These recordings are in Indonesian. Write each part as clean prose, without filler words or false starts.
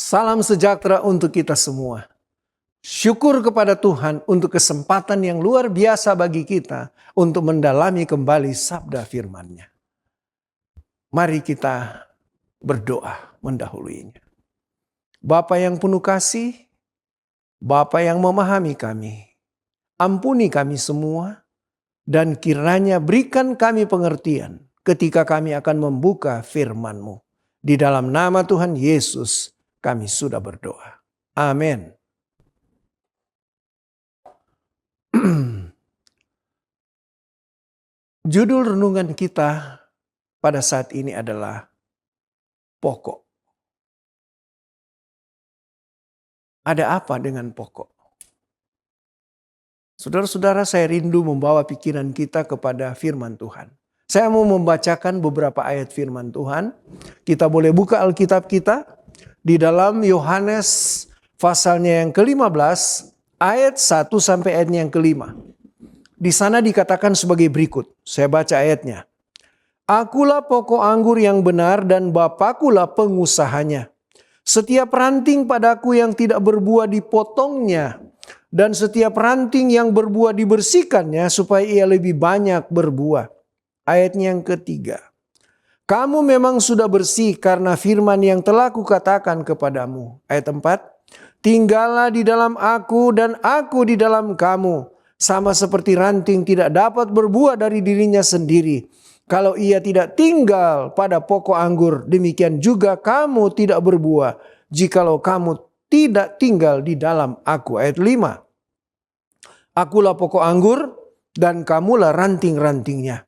Salam sejahtera untuk kita semua. Syukur kepada Tuhan untuk kesempatan yang luar biasa bagi kita untuk mendalami kembali sabda firman-Nya. Mari kita berdoa mendahuluinya. Bapa yang penuh kasih, Bapa yang memahami kami, ampuni kami semua dan kiranya berikan kami pengertian ketika kami akan membuka firman-Mu. Di dalam nama Tuhan Yesus kami sudah berdoa. Amin. Judul renungan kita pada saat ini adalah pokok. Ada apa dengan pokok? Saudara-saudara, saya rindu membawa pikiran kita kepada firman Tuhan. Saya mau membacakan beberapa ayat firman Tuhan. Kita boleh buka Alkitab kita di dalam Yohanes pasalnya yang ke-15 ayat 1 sampai ayatnya yang ke-5. Di sana dikatakan sebagai berikut. Saya baca ayatnya. Akulah pokok anggur yang benar dan Bapakulah pengusahanya. Setiap ranting padaku yang tidak berbuah dipotongnya. Dan setiap ranting yang berbuah dibersihkannya supaya ia lebih banyak berbuah. Ayatnya yang ketiga. Kamu memang sudah bersih karena firman yang telah kukatakan kepadamu. Ayat 4. Tinggallah di dalam aku dan aku di dalam kamu. Sama seperti ranting tidak dapat berbuah dari dirinya sendiri. Kalau ia tidak tinggal pada pokok anggur, demikian juga kamu tidak berbuah. Jikalau kamu tidak tinggal di dalam aku. Ayat 5. Akulah pokok anggur dan kamulah ranting-rantingnya.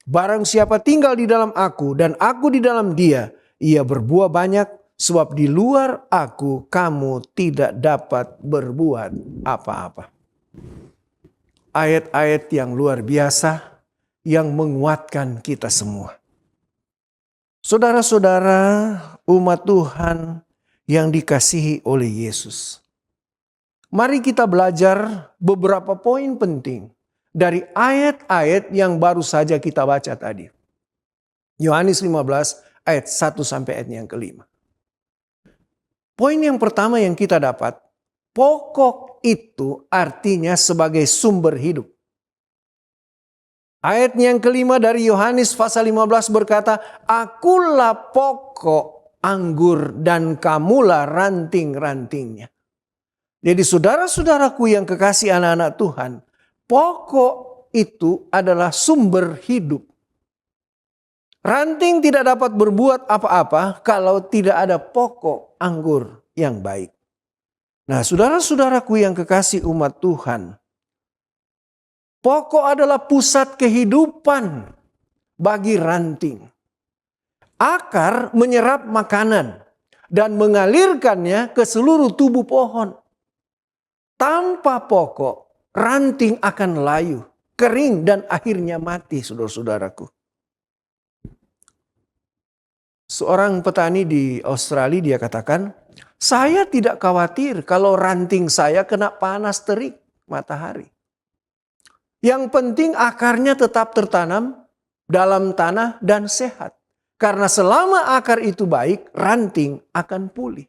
Barang siapa tinggal di dalam aku dan aku di dalam dia, ia berbuah banyak. Sebab di luar aku kamu tidak dapat berbuat apa-apa. Ayat-ayat yang luar biasa yang menguatkan kita semua. Saudara-saudara, umat Tuhan yang dikasihi oleh Yesus. Mari kita belajar beberapa poin penting dari ayat-ayat yang baru saja kita baca tadi. Yohanes 15 ayat 1 sampai ayat yang ke-5. Poin yang pertama yang kita dapat, pokok itu artinya sebagai sumber hidup. Ayat yang ke-5 dari Yohanes pasal 15 berkata, Akulah pokok anggur dan kamulah ranting-rantingnya. Jadi saudara-saudaraku yang kekasih anak-anak Tuhan, pokok itu adalah sumber hidup. Ranting tidak dapat berbuat apa-apa kalau tidak ada pokok anggur yang baik. Nah, saudara-saudaraku yang kekasih umat Tuhan, pokok adalah pusat kehidupan bagi ranting. Akar menyerap makanan dan mengalirkannya ke seluruh tubuh pohon. Tanpa pokok, ranting akan layu, kering dan akhirnya mati, saudara-saudaraku. Seorang petani di Australia dia katakan, saya tidak khawatir kalau ranting saya kena panas terik matahari. Yang penting akarnya tetap tertanam dalam tanah dan sehat. Karena selama akar itu baik, ranting akan pulih.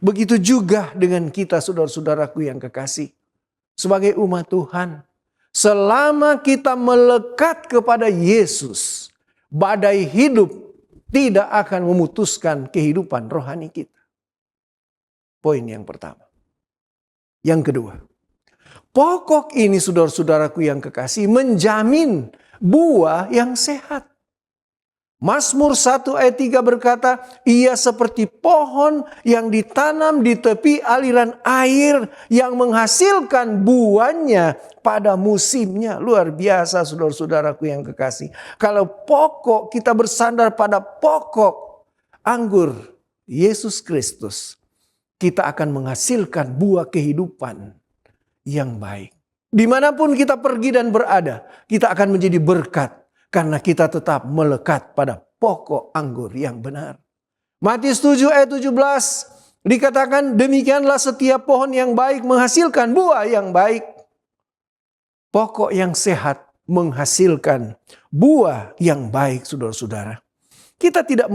Begitu juga dengan kita saudara-saudaraku yang kekasih. Sebagai umat Tuhan, selama kita melekat kepada Yesus, badai hidup tidak akan memutuskan kehidupan rohani kita. Poin yang pertama. Yang kedua, pokok ini saudara-saudaraku yang kekasih menjamin buah yang sehat. Mazmur 1 ayat 3 berkata, ia seperti pohon yang ditanam di tepi aliran air yang menghasilkan buahnya pada musimnya. Luar biasa saudara-saudaraku yang kekasih. Kalau pokok kita bersandar pada pokok anggur Yesus Kristus, kita akan menghasilkan buah kehidupan yang baik. Dimanapun kita pergi dan berada, kita akan menjadi berkat. Karena kita tetap melekat pada pokok anggur yang benar. Matius 7 ayat 17 dikatakan demikianlah setiap pohon yang baik menghasilkan buah yang baik. Pokok yang sehat menghasilkan buah yang baik saudara-saudara. Kita tidak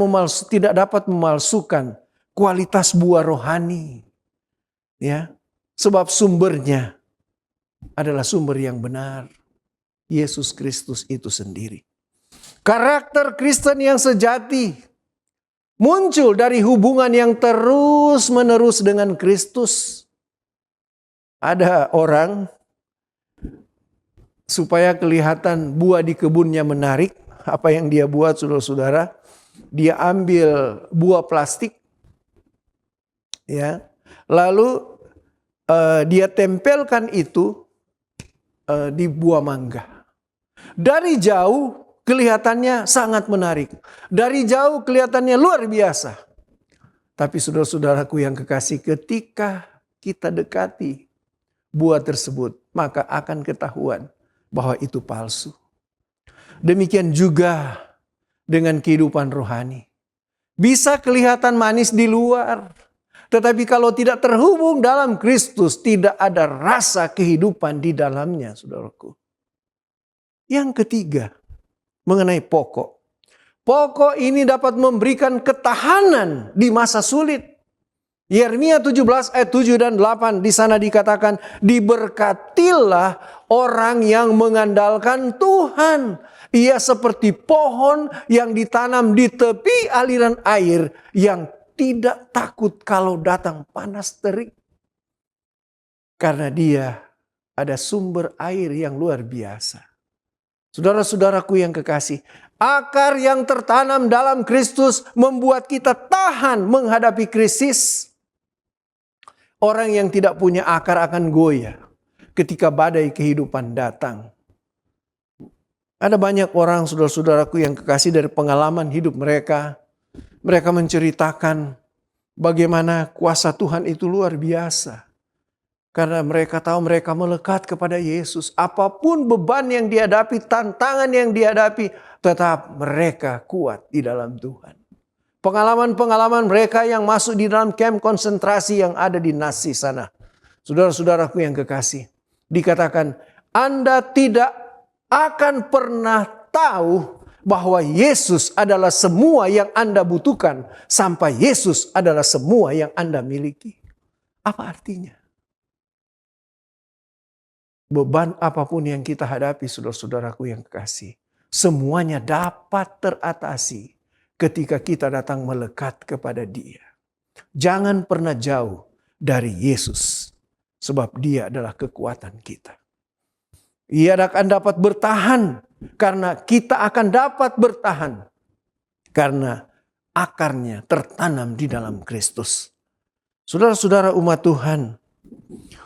dapat memalsukan kualitas buah rohani. Ya, sebab sumbernya adalah sumber yang benar, Yesus Kristus itu sendiri. Karakter Kristen yang sejati muncul dari hubungan yang terus-menerus dengan Kristus. Ada orang supaya kelihatan buah di kebunnya menarik, apa yang dia buat saudara-saudara, dia ambil buah plastik, ya, lalu dia tempelkan itu di buah mangga. Dari jauh kelihatannya sangat menarik. Dari jauh kelihatannya luar biasa. Tapi saudara-saudaraku yang kekasih, ketika kita dekati buah tersebut, maka akan ketahuan bahwa itu palsu. Demikian juga dengan kehidupan rohani. Bisa kelihatan manis di luar, tetapi kalau tidak terhubung dalam Kristus, tidak ada rasa kehidupan di dalamnya, saudaraku. Yang ketiga, mengenai pokok. Pokok ini dapat memberikan ketahanan di masa sulit. Yeremia 17 ayat 7 dan 8 di sana dikatakan, diberkatilah orang yang mengandalkan Tuhan. Ia seperti pohon yang ditanam di tepi aliran air yang tidak takut kalau datang panas terik. Karena dia ada sumber air yang luar biasa. Saudara-saudaraku yang kekasih, akar yang tertanam dalam Kristus membuat kita tahan menghadapi krisis. Orang yang tidak punya akar akan goyah ketika badai kehidupan datang. Ada banyak orang, saudara-saudaraku yang kekasih, dari pengalaman hidup mereka. Mereka menceritakan bagaimana kuasa Tuhan itu luar biasa. Karena mereka tahu mereka melekat kepada Yesus. Apapun beban yang dihadapi, tantangan yang dihadapi, tetap mereka kuat di dalam Tuhan. Pengalaman-pengalaman mereka yang masuk di dalam kamp konsentrasi yang ada di Nazi sana. Saudara-saudaraku yang kekasih, dikatakan Anda tidak akan pernah tahu bahwa Yesus adalah semua yang Anda butuhkan sampai Yesus adalah semua yang Anda miliki. Apa artinya? Beban apapun yang kita hadapi, saudara-saudaraku yang kekasih, semuanya dapat teratasi ketika kita datang melekat kepada Dia. Jangan pernah jauh dari Yesus, sebab Dia adalah kekuatan kita. Ia akan dapat bertahan karena kita akan dapat bertahan karena akarnya tertanam di dalam Kristus. Saudara-saudara umat Tuhan,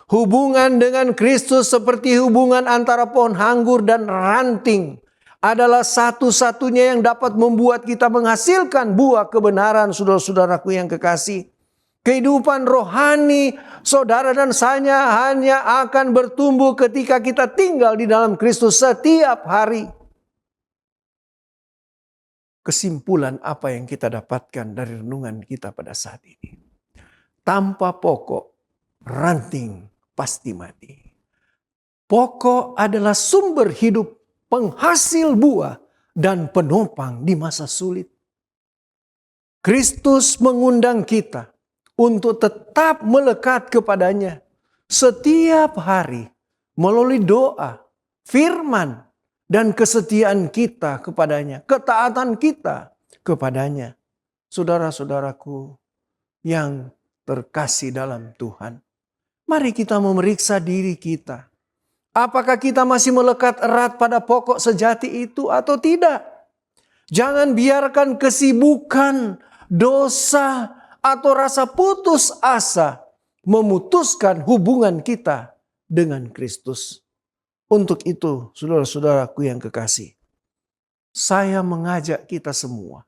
hubungan dengan Kristus seperti hubungan antara pohon anggur dan ranting adalah satu-satunya yang dapat membuat kita menghasilkan buah kebenaran, saudara-saudaraku yang kekasih. Kehidupan rohani saudara dan saya hanya akan bertumbuh ketika kita tinggal di dalam Kristus setiap hari. Kesimpulan apa yang kita dapatkan dari renungan kita pada saat ini? Tanpa pokok, ranting pasti mati. Pokok adalah sumber hidup, penghasil buah, dan penopang di masa sulit. Kristus mengundang kita untuk tetap melekat kepadanya setiap hari melalui doa, firman, dan kesetiaan kita kepadanya, ketaatan kita kepadanya. Saudara-saudaraku yang terkasih dalam Tuhan, mari kita memeriksa diri kita. Apakah kita masih melekat erat pada pokok sejati itu atau tidak? Jangan biarkan kesibukan, dosa, atau rasa putus asa memutuskan hubungan kita dengan Kristus. Untuk itu, saudara-saudaraku yang kekasih, saya mengajak kita semua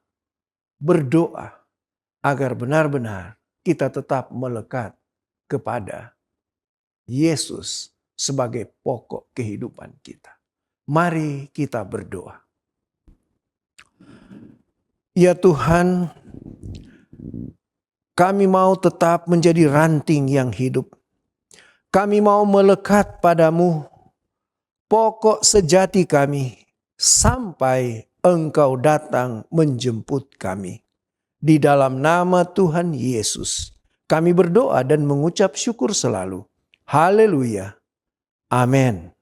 berdoa agar benar-benar kita tetap melekat kepada Yesus sebagai pokok kehidupan kita. Mari kita berdoa. Ya Tuhan, kami mau tetap menjadi ranting yang hidup. Kami mau melekat padamu, pokok sejati kami, sampai Engkau datang menjemput kami. Di dalam nama Tuhan Yesus, kami berdoa dan mengucap syukur selalu. Haleluya. Amin.